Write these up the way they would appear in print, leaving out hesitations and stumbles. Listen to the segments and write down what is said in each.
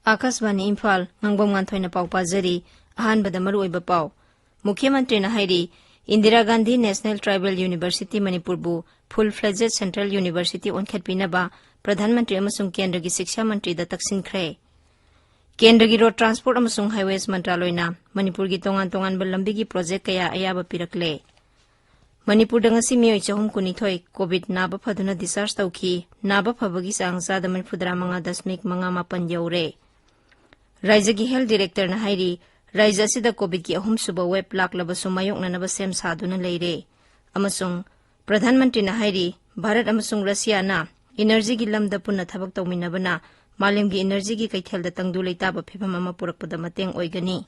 Akashvani Imphal Ngangbam Nganthoi pau pajari ahanbada maruoiba pau Mukhyamantri na hairi Indira Gandhi National Tribal University Manipur bu full-fledged Central University onkhatpinaba Pradhan Mantri amasung Kendra gi Shiksha Mantri da taksinkhre Kendra gi Road Transport amasung Highways Mantraloina Manipur gi tongan lambi gi project kaya ayaba pirakle Manipur da ngasi miyoi chahum kunithoi COVID naba phaduna discharge tauki naba phabagi sang sada manfudra manga dasmik manga mapan yaure Raija gi Health Director na hairi Raija sida COVID ki ahum suba web laklaba sumayok na naba sem saduna leire amasung Pradhan Mantri na hairi Bharat amasung Russia na energy gi lamda punna thabak tawminabana malim gi energy gi kaithel da tangdu leitaba phibam ama purakpada mateng oigani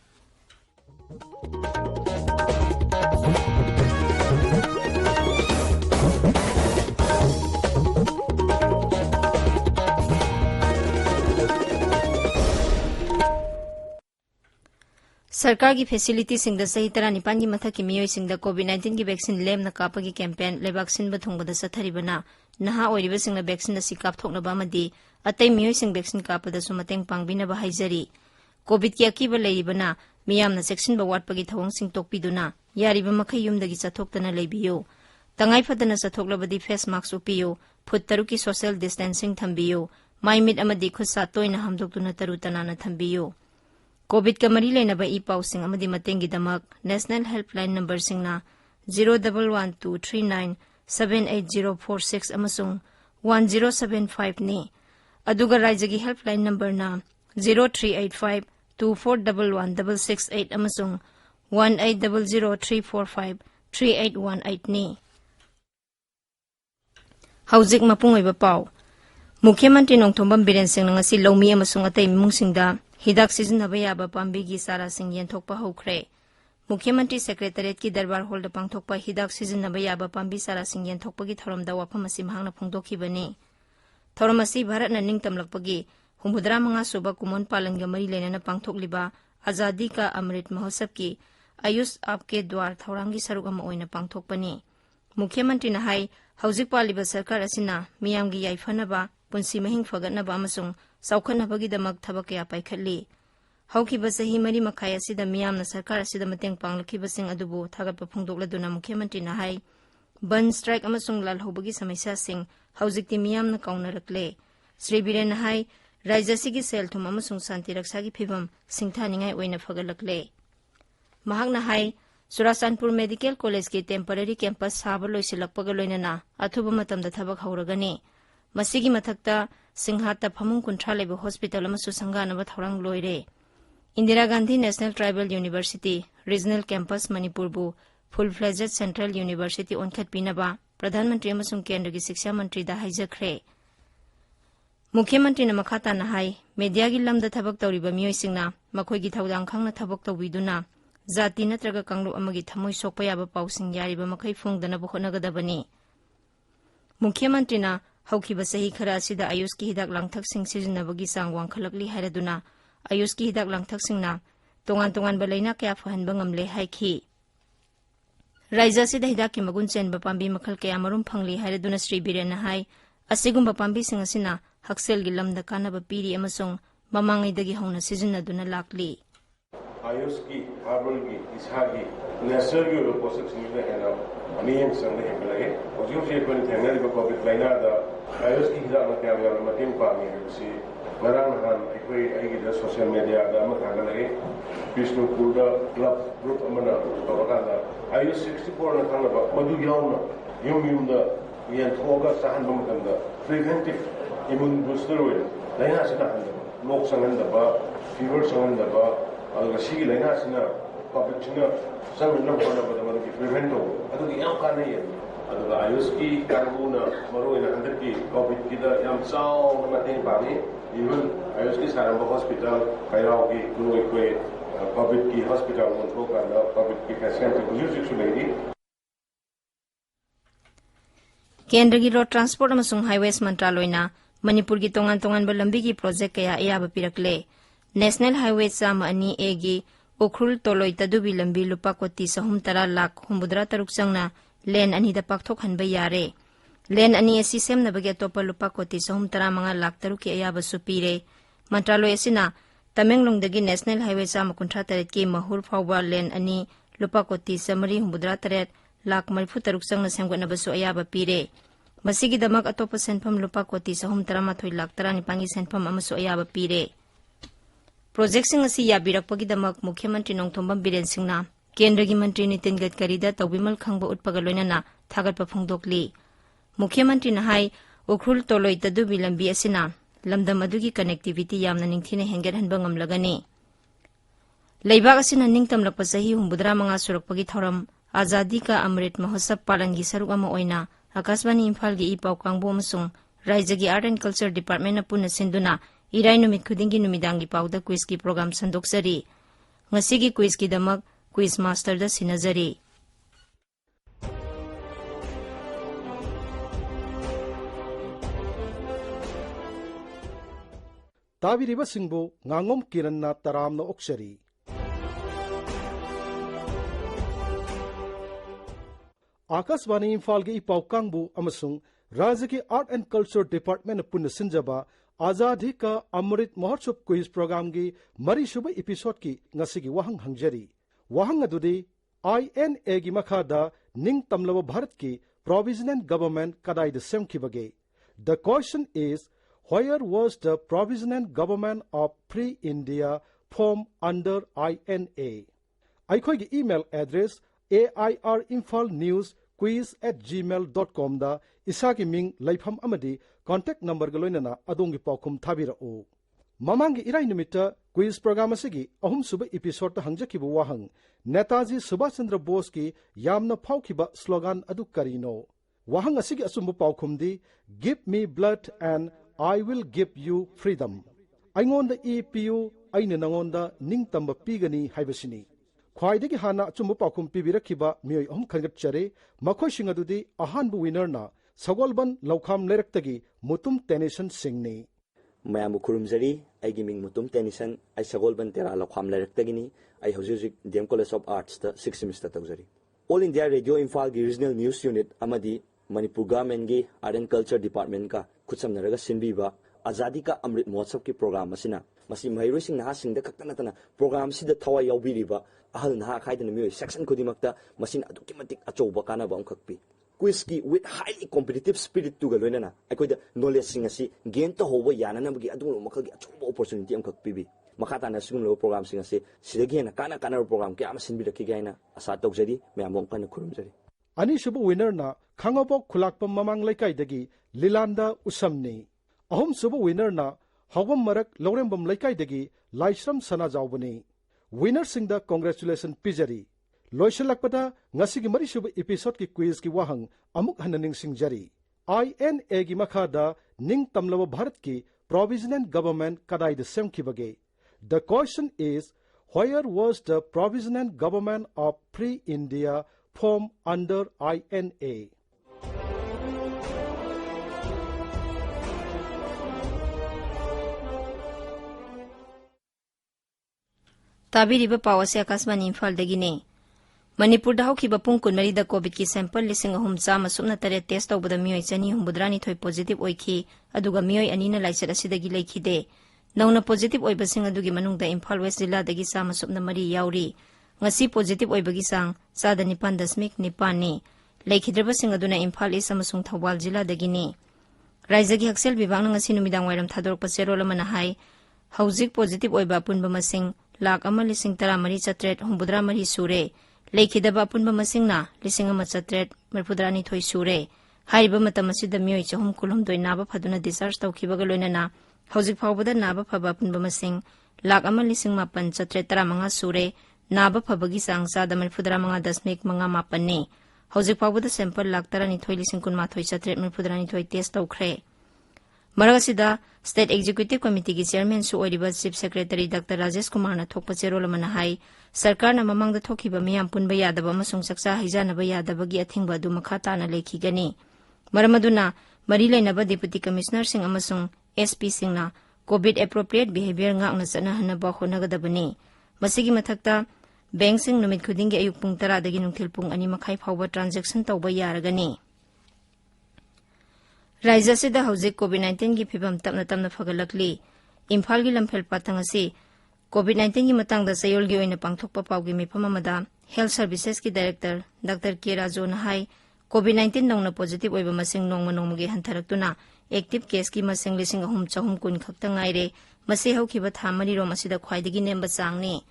सरकार की facility Singh सही तरह निपान की मथक की मियोई सिंह कोविड-19 की vaccine लेम न काप की campaign लेबाक सिंह थोंगद सथरीबना नहा ओरिबा सिंह वैक्सीन असि कापथोकनबा अमदी अतै मियोई सिंह वैक्सीन कापदसु मतेंग पांगबिनबा हाइजरी कोविड की अकीबा लेरिबना मियामना सेक्शन बवाटपगी थवंग सिंह तोकपिदुना यारिबा मखै युमदगी चथोक्तना लेबियो तंगाई फदना चथोकलबदी फेस मास्क उपियो फुट तरु की सोशल डिस्टेंसिंग थंबियो माइमिट अमदी खुद सातोइना हमदोक्तुना तरु तनाना थंबियो कोविड का मरी लेनबा ई पाउसिंग अमदी मतेंगी दमक नेशनल हेल्पलाइन नंबर सिंगना 0112397804 अमसुंग 1075 ने अदुगा राज्य की हेल्पलाइन नंबर ना 0385241168 अमसुंग 1800345381 ने हौजिक मपुंग ओइबा पाउ मुख्यमंत्री नोंथोंबम बिरेन सिंह ngasi लौमी अमसुंग अतै मिमुंगसिंगदा हिदाक सिजनबा याबा पांबीगी सारा सिंह येंथोकपा हौख्रे मुख्यमंत्री सेक्रेटरीट की दरबार हॉल दा पांगथोकपा हिदाक सिजनबा याबा पांबी सारा सिंह येंथोकपगी थौरमदा वाफम असि महांगना फोंदोखिबनी थौरम असि भारतना निंगतमलकपगी 95 सुबा कुमोन पालनगा मरी लेना पांगथोकलिबा आजादी का अमृत महोत्सव की आयुष आपके द्वार थौरांगी सरुक अमा ओइना पांगथोकपनी मुख्यमंत्री ना हाई हौजिक पालिबा सरकार असिना मियामगी याइफनबा पुंसी महिंग फगतनबा अमसुंग सौखनबगीदमक थबक कया पाइखटली हौखिबा सही मरी मखाय असिदा मियामना सरकार असिदा mateंग पांगलखिबसिंग अदुबु थागतपा फोंदोकलदुना मुख्यमंत्री ना हाई बन स्ट्राइक अमसुंग लालहौबगी समस्या सिंग हौजिकति मियामना काउनरकले श्री बीरेन ना हाई राज्यसिगी सेलथुम अमसुंग शांति रक्षागी फिबम सिंगथानिंगाय ओइना फगलकले महाकना हाई सुरासानपुर मेडिकल कॉलेज की टेम्पररी कैंपस साबा लोइसिलकपगा लोइनना अथुबा मतमदा थबक हौरगनी मसिगी मथक्ता सिंहाता फमुंग कुंट्रा लेबा हॉस्पिटल अमसु संगानबा थौरंग लोइरे Indira Gandhi national tribal university regional campus Manipur बु फुल फ्लेजेड सेंट्रल यूनिवर्सिटी ओनखतपिनबा प्रधानमंत्री अमसुंग केंद्र की शिक्षा मंत्री दा हाइजखरे मुख्यमंत्री न मखाता न हाई मीडिया की लमदा थबक तौरिबा मियोइसिंगना मखोइगी थौदांग खंगना थबक तौबिदुना जाति नत्रगा कांगलु अमगी थमोइ सोकपा याबा पाउसिंग यारिबा मखै फोंगदनबा होनगदबनी मुख्यमंत्री ना हौखिबा सही खरा असिदा आयुष की हिदाक लांगथक सिंह सिजनबगी सांग वांखलकली हाइरदुना आयुष की हिदाक लांगथक सिंगना तोंगान बलैना क्या फहनबा ngamle हाइखि राइजा सिदा हिदाक की मगुन चेनबा पांबी मखल कया मरुम फंगली हाइरदुना श्री बीरेन हाई असिगुंबा पांबी सिंग असिना हक्सेल गी लमदा कानबा पीरी अमसुंग ममांगैदगी हौना सिजनदुना लाकली आयुष की हार्बल की इसागी नेचुरल की प्रोसेस में है ना अमीन संग है लगे और जो फिर कोई थेंगना दी कोविड लाइना दा आयुष की हिदाक में क्या यार मतें पानी है उसी मरांग हान कोई आएगी दा सोशल मीडिया दा मकान लगे बिष्णुपुर दा क्लब ग्रुप अमना तो का आयुष 64 ना खाना मधु यावना युम दा ये थोगा सहन बमकंदा प्रिवेंटिव इम्यून बूस्टर वे लाइना से ना लोक संगंदबा फीवर संगंदबा और सिगी लाइना सिना कोविड सिना संगन होनबदा मदकी प्रिवेंट हो अदुगी याम काने ये अदुगा आयुष की कांगुना मरोइना अंदर की कोविड की दा याम चाव मतें पानी इवन आयुष की सारा हॉस्पिटल कैराव की कोई कोविड की हॉस्पिटल में तो करना कोविड की फैसिलिटी को यूज सुलेगी केंद्र की रोड ट्रांसपोर्ट अमसुंग हाईवेज मंत्रालयना मणिपुर की तोंगान बलंबी की प्रोजेक्ट कया अयाबा पिरकले नेशनल हाईवे चाम 2A की Ukrul Toloi Tadubi Lambi Lupa Koti Sahum Tara Lak Humbudra Taruk Sangna Len Anida Paktok Han Bayare. Len Ani Asisem na Bagya Topa Lupa Koti Sahum Tara Mga Lak Taruki Ayaba Supire. Mantralo Esina Tamenglong Dagi National Highway Sama Kuntra Taret Ki Mahur Fawwa Len Ani Lupa Koti Samari Humbudra Taret Lak Marifu Taruk Sangna Semgot na Basu Ayaba Pire. Masigi Damag Atopa Senpam Lupa Koti Sahum Tara Matoy Lak Tara Nipangi Senpam Amasu Ayaba Pire. Project sing asi yabirakpagi damak Mukhyamantri Nongthombam Biren Singhna Kendragi Mantri Nitin Gadkari da Tawbimal Khangba Utpagaloinana Thagatpa Phongdokli. Mukhyamantri na hai Ukrul Toloi Tadubi Lambi asina lamdam adugi connectivity yamna ningthina hengathanba ngamlagani. Leibak asina ningtamlakpa chahi humbudra manga surakpagi thoram Azadi ka Amrit Mahotsav Palangi saruk ama oina Akashvani Imphal gi ipau kangbo amasung Raijagi Art and Culture Department na puna sinduna Irai numit khudingi numidangi pauda quiz ki program sandoksari. Ngasigi quiz ki damak quiz master da sinazari. Tabiriba singbo ngangom kiranna taramna oksari. Akashvani Imphal gi ipau kangbu amasung Rajagi Art and Culture Department na puna sinjaba Azadi ka Amrit Mahotsav Quiz Program gi Mari Suba episode ki ngasigi wahang hangjari. Wahang adudi INA gi makhada ning tamlawa Bharat ki Provisional Government kadai the same kibage. The question is, where was the Provisional Government of Pre-India formed under INA? Aikoi gi email address airimfalnewsquiz@gmail.com da isagi ming laifam amadi contact number galoinana adongi paukum thabirao. Mamangi irai numita quiz program asigi ahum suba episode ta hangjakibu wahang Netaji Subhash Chandra Bose ki yamna phaukiba slogan adu karino. Wahang asigi asumbu paukumdi give me blood and I will give you freedom. Aingonda EPU aina nangonda ningtamba pigani haibasini. Khwaidagi hana achumbu paukum pibirakiba mioi ahum khangatchare makhoi singadudi ahanbu winner na Sagolban Laukham Lerektagi Mutum Tennyson Singni. Mayamu Kurumzari, I giving Mutum Tennyson, I Sagolban Terra Laukham Lerektagini, I Hausic DM College of Arts, the 6th semester Tawzari. All India Radio Imphal Regional News Unit, Amadi, Manipuri Bulletin, Art and Culture Department ka, Kutsam Naraga Sinbiba, Azadi ka Amrit Mahotsav ki program masina. Masi Mahiro Singh na sing da kaktanatana program si da Tawa Yaubiriba, Ahal na Kaidan Mu section Kudimakta, Masin Adukimatic Achoba Kana Bamkakpi. Quiz ki with highly competitive spirit to galona. I could knowledge sing asi gain to hover yana gi adu makagi achuba opportunity am kak pibi. Makata na sungulo program sing asi sidagi kana program ki am sin bi gaina asa tokjari me among kan kurumjari. Ani subu winner na khangabok khulakpam mamang laikai dagi Lilanda Usamni. Ahum subu winner na Hawam Marak Lorembam laikai dagi Laishram Sana Jawbani. Winner sing da congratulations pijari. Loishalakpada ngasigi mari suba episode ki quiz ki wahang amuk hananing singjari. INA gi makhada ning tamlawa Bharat ki Provisional Government kadai the same kibage. The question is, where was the Provisional Government of Pre-India formed under INA? Tabiriba pawase Akashvani Imphal dagine. Manipur da haukiba pung kunmari da COVID ki sample lising ahum chama sumna tare test tawbada mioi chani humbudrani thoi positive oiki aduga mioi anina laisat asidagi leikhide. Nauna positive oibasing adugi manungda Imphal West Jilla dagi chama sumna mari yauri. Ngasi positive oibagi sang 9.9 ni. Leikhidrabasing aduna Imphal East amasung Thawbal Jilla dagini. Raijagi Haksel Bibangna ngasi numidang wairam thadorpa serol amana hai hauzik positive oiba punba masing lak ama lising tara mari chatret humbudra mari sure. Leikidaba apunba masingna lising ama chatret merpudrani thoi sure. Haiba matam asida mioi chahum kulhum doi naba phaduna discharge tawkhibaga loinana hauzik phawbada naba phaba apunba masing lak ama lising mapan chatret tara manga sure. Naba phabagi sang sada merpudra manga dasmik manga mapan ni. Hauzik phawbada sample lak tara ni thoi lising kun ma thoi chatret merpudrani thoi test tawkhre. Maragasida State Executive Committee ki Chairman su oiriba Chief Secretary Dr. Rajesh Kumar na thokpa cherol amana hai sarkar na mamangda thokiba miyam punba yadaba amasung saksa haijanaba yadabagi athingba adu makha tana lekhigani. Maramaduna mari lainaba Deputy Commissioner sing amasung SP singna COVID appropriate behavior ngakna chana hanaba honagadabani. ꯃꯁꯤꯒꯤ ꯃꯊꯛꯇ ꯕꯦꯡꯛꯁꯤꯡ ꯅꯨꯃꯤꯠ ꯈꯨꯗꯤꯡꯒꯤ ꯑꯌꯨꯛ ꯄꯨꯡ 10 ꯗꯒꯤ ꯅꯨꯡꯊꯤꯜ ꯄꯨꯡ 2 ꯃꯈꯥꯏ ꯐꯥꯎꯕ ꯇ꯭ꯔꯥꯟꯖꯦꯛꯁꯟ ꯇꯧꯕ ꯌꯥꯔꯒꯅꯤ꯫ ꯔꯥꯏꯖ꯭ꯌ ꯑꯁꯤꯗ ꯍꯧꯖꯤꯛ ꯀꯣꯚꯤꯗ-19 ꯒꯤ ꯐꯤꯚꯝ ꯇꯞꯅ ꯇꯞꯅ ꯐꯒꯠꯂꯛꯂꯤ꯫ ꯏꯝꯐꯥꯜꯒꯤ ꯂꯝꯐꯦꯜ ꯄꯥꯊꯪ ꯑꯁꯤ ꯀꯣꯚꯤꯗ-19 ꯒꯤ ꯃꯇꯥꯡꯗ ꯆꯌꯣꯜꯒꯤ ꯑꯣꯏꯅ ꯄꯥꯡꯊꯣꯛꯄ ꯄꯥꯎꯒꯤ ꯃꯤꯐꯝ ꯑꯃꯗ ꯍꯦꯜꯊ ꯁꯔꯚꯤꯁꯦꯁꯀꯤ ꯗꯥꯏꯔꯦꯛꯇꯔ ꯗꯥꯛꯇꯔ ꯀꯦ ꯔꯥꯖꯣꯅ ꯍꯥꯏ ꯀꯣꯚꯤꯗ-19 ꯅꯧꯅ ꯄꯣꯖꯤꯇꯤꯕ ꯑꯣꯏꯕ ꯃꯁꯤꯡ ꯅꯣꯡꯃ ꯅꯣꯡꯃꯒꯤ ꯍꯟꯊꯔꯛꯇꯨꯅ ꯑꯦꯛꯇꯤꯕ ꯀꯦꯁꯀꯤ ꯃꯁꯤꯡ 3,310 ꯈꯛꯇ ꯉꯥꯏꯔꯦ, ꯃꯁꯤ ꯍꯧꯈꯤꯕ ꯊꯥ 4 ꯑꯁꯤꯗ ꯈ꯭ꯋꯥꯏꯗꯒꯤ ꯅꯦꯝꯕ ꯆꯥꯡꯅꯤ꯫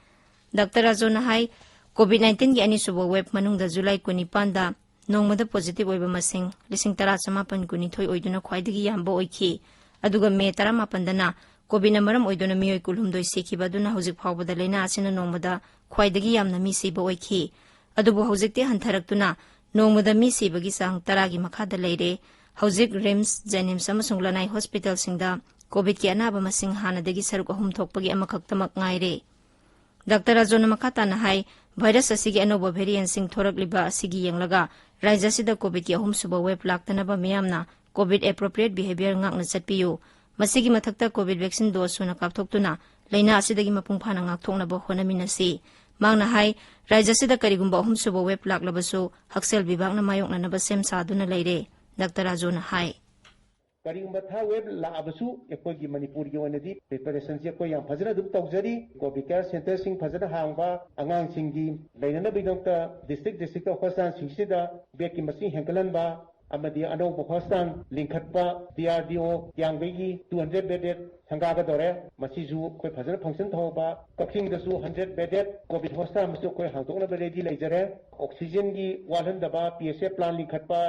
ꯗꯥꯛꯇꯔ ꯔꯥꯖꯣꯅ ꯍꯥꯏ ꯀꯣꯚꯤꯗ-19 ꯒꯤ ꯑꯅꯤꯁꯨꯕ ꯋꯦꯕ ꯃꯅꯨꯡꯗ ꯖꯨꯂꯥꯏ 19ꯗ ꯅꯣꯡꯃꯗ ꯄꯣꯖꯤꯇꯤꯕ ꯑꯣꯏꯕ ꯃꯁꯤꯡ 10,912 ꯑꯣꯏꯗꯨꯅ ꯈ꯭ꯋꯥꯏꯗꯒꯤ ꯌꯥꯝꯕ ꯑꯣꯏꯈꯤ, ꯑꯗꯨꯒ ꯃꯦ 18ꯗꯅ ꯀꯣꯚꯤꯗꯅ ꯃꯔꯝ ꯑꯣꯏꯗꯨꯅ ꯃꯤꯑꯣꯏ 12 ꯁꯤꯈꯤꯕ ꯑꯗꯨꯅ ꯍꯧꯖꯤꯛ ꯐꯥꯎꯕꯗ ꯂꯩꯅꯥ ꯑꯁꯤꯅ ꯅꯣꯡꯃꯗ ꯈ꯭ꯋꯥꯏꯗꯒꯤ ꯌꯥꯝꯅ ꯃꯤ ꯁꯤꯕ ꯑꯣꯏꯈꯤ, ꯑꯗꯨꯕꯨ ꯍꯧꯖꯤꯛꯇꯤ ꯍꯟꯊꯔꯛꯇꯨꯅ ꯅꯣꯡꯃꯗ ꯃꯤ ꯁꯤꯕꯒꯤ ꯆꯥꯡ 10ꯒꯤ ꯃꯈꯥꯗ ꯂꯩꯔꯦ꯫ ꯍꯧꯖꯤꯛ ꯔꯤꯝꯁ, ꯖꯦꯅꯤꯝꯁ ꯑꯃꯁꯨꯡ ꯂꯅꯥꯏ ꯍꯣꯁꯄꯤꯇꯥꯜꯁꯤꯡꯗ ꯀꯣꯚꯤꯗꯀꯤ ꯑꯅꯥꯕ ꯃꯁꯤꯡ ꯍꯥꯟꯅꯗꯒꯤ ꯁꯔꯨꯛ 3 ꯊꯣꯛꯄꯒꯤ ꯑꯃꯈꯛꯇꯃꯛ ꯉꯥꯏꯔꯦ꯫ ꯗꯥꯛꯇꯔ ꯔꯥꯖꯣꯅ ꯃꯈꯥ ꯇꯥꯅ ꯍꯥꯏ ꯚꯥꯏꯔꯁ ꯑꯁꯤꯒꯤ ꯑꯅꯧꯕ ꯚꯦꯔꯤꯌꯦꯟꯠꯁꯤꯡ ꯊꯣꯔꯛꯂꯤꯕ ꯑꯁꯤꯒꯤ ꯌꯦꯡꯂꯒ ꯔꯥꯏꯖ꯭ꯌ ꯑꯁꯤꯗ ꯀꯣꯚꯤꯗꯀꯤ ꯑꯍꯨꯝꯁꯨꯕ ꯋꯦꯕ ꯂꯥꯛꯇꯅꯕ ꯃꯤꯌꯥꯝꯅ ꯀꯣꯚꯤꯗ ꯑꯦꯄ꯭ꯔꯣꯄ꯭ꯔꯤꯌꯦꯠ ꯕꯤꯍꯦꯕꯤꯌꯔ ꯉꯥꯛꯅ ꯆꯠꯄꯤꯌꯨ꯫ ꯃꯁꯤꯒꯤ ꯃꯊꯛꯇ ꯀꯣꯚꯤꯗ ꯚꯦꯛꯁꯤꯟ ꯗꯣꯖ ꯁꯨꯅ ꯀꯥꯞꯊꯣꯛꯇꯨꯅ ꯂꯩꯅꯥ ꯑꯁꯤꯗꯒꯤ ꯃꯄꯨꯡ ꯐꯥꯅ ꯉꯥꯛꯊꯣꯛꯅꯕ ꯍꯣꯠꯅꯃꯤꯟꯅꯁꯤ꯫ ꯃꯥꯡꯅ ꯍꯥꯏ ꯔꯥꯏꯖ꯭ꯌ ꯑꯁꯤꯗ ꯀꯔꯤꯒꯨꯝꯕ ꯑꯍꯨꯝꯁꯨꯕ ꯋꯦꯕ ꯂꯥꯛꯂꯕꯁꯨ ꯍꯛꯁꯦꯜ ꯕꯤꯚꯥꯒꯅ ꯃꯥꯌꯣꯛꯅꯅꯕ ꯁꯦꯝ ꯁꯥꯗꯨꯅ ꯂꯩꯔꯦ꯫ ꯗꯥꯛꯇꯔ ꯔꯥꯖꯣꯅ ꯍꯥꯏ ꯀꯔꯤꯒꯨꯝꯕ ꯊꯥ ꯋꯦꯕ ꯂꯥꯛꯑꯕꯁꯨ ꯑꯩꯈꯣꯏꯒꯤ ꯃꯅꯤꯄꯨꯔꯒꯤ ꯑꯣꯏꯅꯗꯤ ꯄ꯭ꯔꯤꯄꯦꯔꯦꯁꯟꯁꯤ ꯑꯩꯈꯣꯏ ꯌꯥꯝ ꯐꯖꯅ ꯑꯗꯨꯝ ꯇꯧꯖꯔꯤ꯫ ꯀꯣꯚꯤꯗ ꯀꯦꯌꯔ ꯁꯦꯟꯇꯔꯁꯤꯡ ꯐꯖꯅ ꯍꯥꯡꯕ, ꯑꯉꯥꯡꯁꯤꯡꯒꯤ ꯂꯩꯅꯅꯕꯒꯤꯗꯃꯛꯇ ꯗꯤꯁꯇ꯭ꯔꯤꯛꯇ ꯍꯣꯁꯄꯤꯇꯥꯜꯁꯤꯡꯁꯤꯗ ꯕꯦꯗꯀꯤ ꯃꯁꯤꯡ ꯍꯦꯟꯒꯠꯍꯟꯕ ꯑꯃꯗꯤ ꯑꯅꯧꯕ ꯍꯣꯁꯄꯤꯇꯥꯜ ꯂꯤꯡꯈꯠꯄ, DRDO ꯀ꯭ꯌꯥꯝꯒꯩꯒꯤ 200 ꯕꯦꯗꯦꯗ ꯁꯪꯒꯥꯒꯗꯧꯔꯦ, ꯃꯁꯤꯁꯨ ꯑꯩꯈꯣꯏ ꯐꯖꯅ ꯐꯪꯁꯟ ꯇꯧꯍꯧꯕ꯫ ꯀꯛꯆꯤꯡꯗꯁꯨ 100 ꯕꯦꯗꯦꯗ ꯀꯣꯚꯤꯗ ꯍꯣꯁꯄꯤꯇꯥꯜ ꯑꯃꯁꯨ ꯑꯩꯈꯣꯏ ꯍꯥꯡꯗꯣꯛꯅꯕ ꯔꯦꯗꯤ ꯂꯩꯖꯔꯦ꯫ ꯑꯣꯛꯁꯤꯖꯦꯟꯒꯤ ꯋꯥꯠꯍꯟꯗꯕ, PSA ꯄ꯭ꯂꯥꯟ ꯂꯤꯡꯈꯠꯄ,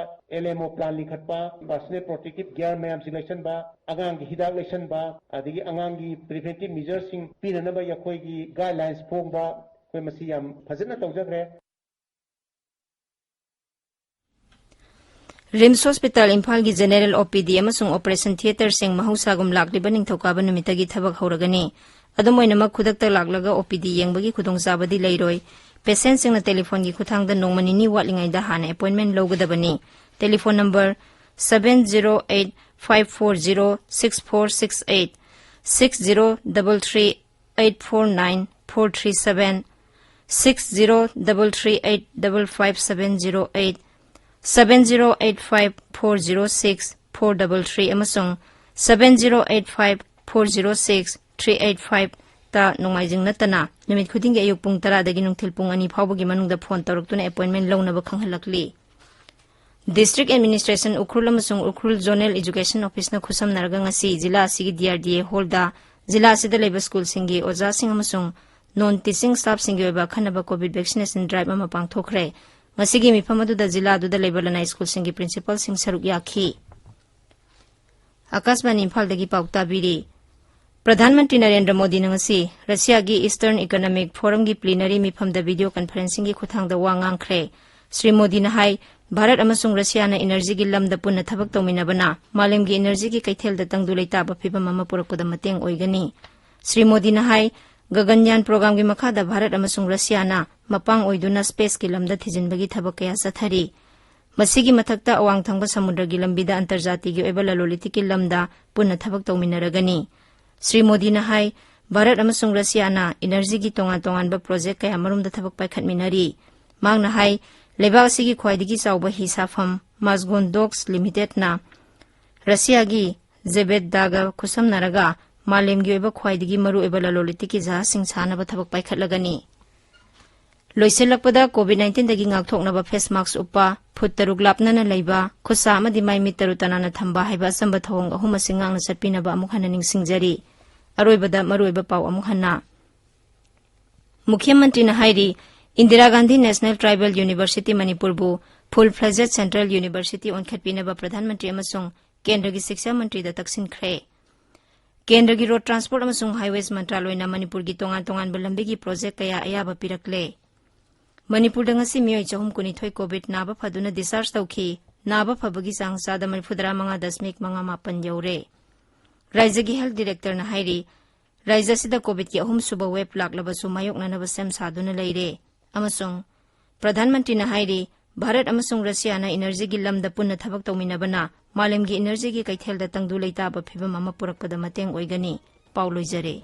LMO ꯄ꯭ꯂꯥꯟ ꯂꯤꯡꯈꯠꯄ, ꯄꯔꯁꯣꯅꯦꯜ ꯄ꯭ꯔꯣꯇꯦꯛꯇꯤꯚ ꯒꯤꯌꯔ ꯃꯌꯥꯝꯁꯤ ꯂꯩꯁꯟꯕ, ꯑꯉꯥꯡꯒꯤ ꯍꯤꯗꯥꯛ ꯂꯩꯁꯟꯕ, ꯑꯗꯒꯤ ꯑꯉꯥꯡꯒꯤ ꯄ꯭ꯔꯤꯚꯦꯟꯇꯤꯚ ꯃꯤꯖꯔꯁꯤꯡ ꯄꯤꯅꯅꯕ ꯑꯩꯈꯣꯏꯒꯤ ꯒꯥꯏꯗꯂꯥꯏꯟꯁ ꯐꯣꯡꯕ, ꯑꯩꯈꯣꯏ ꯃꯁꯤ ꯌꯥꯝ ꯐꯖꯅ ꯇꯧꯖꯈ꯭ꯔꯦ꯫ ꯔꯤꯝꯁ ꯍꯣꯁꯄꯤꯇꯥꯜ ꯏꯝꯐꯥꯜꯒꯤ ꯖꯦꯅꯦꯔꯦꯜ OPD ꯑꯃꯁꯨꯡ ꯑꯣꯄꯔꯦꯁꯟ ꯊꯤꯌꯦꯇꯔꯁꯤꯡ ꯃꯍꯧꯁꯥꯒꯨꯝ ꯂꯥꯛꯂꯤꯕ ꯅꯤꯡꯊꯧꯀꯥꯕ ꯅꯨꯃꯤꯠꯇꯒꯤ ꯊꯕꯛ ꯍꯧꯔꯒꯅꯤ꯫ ꯑꯗꯨꯝ ꯑꯣꯏꯅꯃꯛ ꯈꯨꯗꯛꯇ ꯂꯥꯛꯂꯒ OPD ꯌꯦꯡꯕꯒꯤ ꯈꯨꯗꯣꯡꯆꯥꯕꯗꯤ ꯂꯩꯔꯣꯏ꯫ ꯄꯦꯁꯦꯟꯠꯁꯤꯡꯅ ꯇꯦꯂꯤꯐꯣꯟꯒꯤ ꯈꯨꯠꯊꯥꯡꯗ ꯅꯣꯡꯃ ꯅꯤꯅꯤ ꯋꯥꯠꯂꯤꯉꯩꯗ ꯍꯥꯟꯅ ꯑꯦꯄꯣꯏꯟꯠꯃꯦꯟꯠ ꯂꯧꯒꯗꯕꯅꯤ꯫ ꯇꯦꯂꯤꯐꯣꯟ ꯅꯝꯕꯔ 7085406468, 6033849437, 6033855708, 7085406433 ꯑꯃꯁꯨꯡ 7085406385 ꯇ ꯅꯣꯡꯃꯥꯏꯖꯤꯡ ꯅꯠꯇꯅ ꯅꯨꯃꯤꯠ ꯈꯨꯗꯤꯡꯒꯤ ꯑꯌꯨꯛ ꯄꯨꯡ 10 ꯗꯒꯤ ꯅꯨꯡꯊꯤꯜ ꯄꯨꯡ 2 ꯐꯥꯎꯕꯒꯤ ꯃꯅꯨꯡꯗ ꯐꯣꯟ ꯇꯧꯔꯛꯇꯨꯅ ꯑꯦꯄꯣꯏꯟꯠꯃꯦꯟꯠ ꯂꯧꯅꯕ ꯈꯪꯍꯜꯂꯛꯂꯤ꯫ ꯗꯤꯁꯇ꯭ꯔꯤꯛ ꯑꯦꯗꯃꯤꯅꯤꯁꯇ꯭ꯔꯦꯁꯟ ꯎꯈ꯭ꯔꯨꯜ ꯑꯃꯁꯨꯡ ꯎꯈ꯭ꯔꯨꯜ ꯖꯣꯅꯦꯜ ꯑꯦꯖꯨꯀꯦꯁꯟ ꯑꯣꯐꯤꯁꯅ ꯈꯨꯠꯁꯝꯅꯔꯒ ꯉꯁꯤ ꯖꯤꯂꯥ ꯑꯁꯤꯒꯤ DRDA ꯍꯣꯜꯗ ꯖꯤꯂꯥ ꯑꯁꯤꯗ ꯂꯩꯕ ꯁ꯭ꯀꯨꯜꯁꯤꯡꯒꯤ ꯑꯣꯖꯥꯁꯤꯡ ꯑꯃꯁꯨꯡ ꯅꯣꯟ ꯇꯤꯆꯤꯡ ꯁ꯭ꯇꯥꯐꯁꯤꯡꯒꯤ ꯑꯣꯏꯕ ꯑꯈꯟꯅꯕ ꯀꯣꯚꯤꯗ ꯚꯦꯛꯁꯤꯅꯦꯁꯟ ꯗ꯭ꯔꯥꯏꯕ ꯑꯃ ꯄꯥꯡꯊꯣꯛꯈ꯭ꯔꯦ꯫ ꯉꯁꯤꯒꯤ ꯃꯤꯐꯝ ꯑꯗꯨꯗ ꯖꯤꯂꯥ ꯑꯗꯨꯗ ꯂꯩꯕ ꯂꯅꯥꯏ ꯁ꯭ꯀꯨꯜꯁꯤꯡꯒꯤ ꯄ꯭ꯔꯤꯟꯁꯤꯄꯥꯜꯁꯤꯡ ꯁꯔꯨꯛ ꯌꯥꯈꯤ꯫ आकाशवाणी इम्फालदगी पाउ ताबीरी प्रधानमंत्री नरेंद्र मोदी नंगसी रशियागी ईस्टर्न इकोनॉमिक फोरम की प्लीनरी मिफमदा वीडियो कॉन्फ्रेंसिंग की खुथांगदा वा ngaंखरे। श्री मोदी ने हाई भारत अमसुंग रशिया ने एनर्जी की लमदा पुन्ना थबक तौमिनाबना मालेम की एनर्जी की कैथेलदा तंगदु लेताबा फिबम अमा पुरकपदा मतेंग ओइगनी। श्री मोदी ने हाई गगनयान प्रोग्राम की मखादा भारत अमसुंग रशिया ना मपांग ओइदुना स्पेस की लमदा थिजिनबगी थबक कया चथरी। मसीगी मथक्ता अवांग थंग समुद्र की लंबीदा अंतर्जातीय की ओइबा ललोलिति की लमदा पुन्ना थबक तौमिनरगनी। श्री मोदी ने हाई भारत अमसुंग रशिया ना एनर्जी की तोंगान तोंगानबा प्रोजेक्ट कया मरुमदा थबक पाइखटमिनरी। मांगना हाई लेबाग असिगी ख्वाइदिगी चाउबा हिसाफम माजगोन डॉक्स लिमिटेड ना रशिया की जेबेददागा खुसमनरगा मालेमगी ओइबा ख्वाइदिगी मरु ओइबा ललोलिति की जहाजसिंग सानबा थबक पाइखटलगनी। लोइसेलकपदा कोविड-19 दगी ngaktoknaba face mask uppa foot तरुक लापना लैबा खुसा अमदि माइ मिट तरु तनाना थंबा हाइबा संबा थोंग अहुम सिंगांग चटपिनबा अमुक हना निंगसिंगजरी। अरोइबदा मरुइबा पाउ अमुक हना मुख्यमंत्री न हाइरी Indira Gandhi national tribal university मणिपुरबु फुल फ्लेजेड सेंट्रल यूनिवर्सिटी ओनखटपिनबा प्रधानमंत्री अमसुंग केंद्र की शिक्षा मंत्री दा तक्सिनख्रे। केंद्र की रोड ट्रांसपोर्ट अमसुंग हाईवेज मंत्रालयना मणिपुर की तोंगान तोंगान लंबी की प्रोजेक्ट कया अयाबा पिरकले। Manipur दंगसी मियोय 292 Covid Naba फदुना discharge तौखी Naba फबगी Chang चादा 95.5 you're. राज्य की हेल्थ डायरेक्टर न हाइरी राज्य सिदा कोविड की अहुम सुबा वेब लाक्लबसु मायोकननबा सेम सादुना लैरे। अमसुंग प्रधानमंत्री न हाइरी भारत अमसुंग रशिया न एनर्जी की लमदा पुन्ना थबक तौमिनबना मालेम की एनर्जी की कैथेलदा तंगदु लेताबा फिबम अमा पुरकपदा मतेंग ओइगनी। पाउ लोइजरे।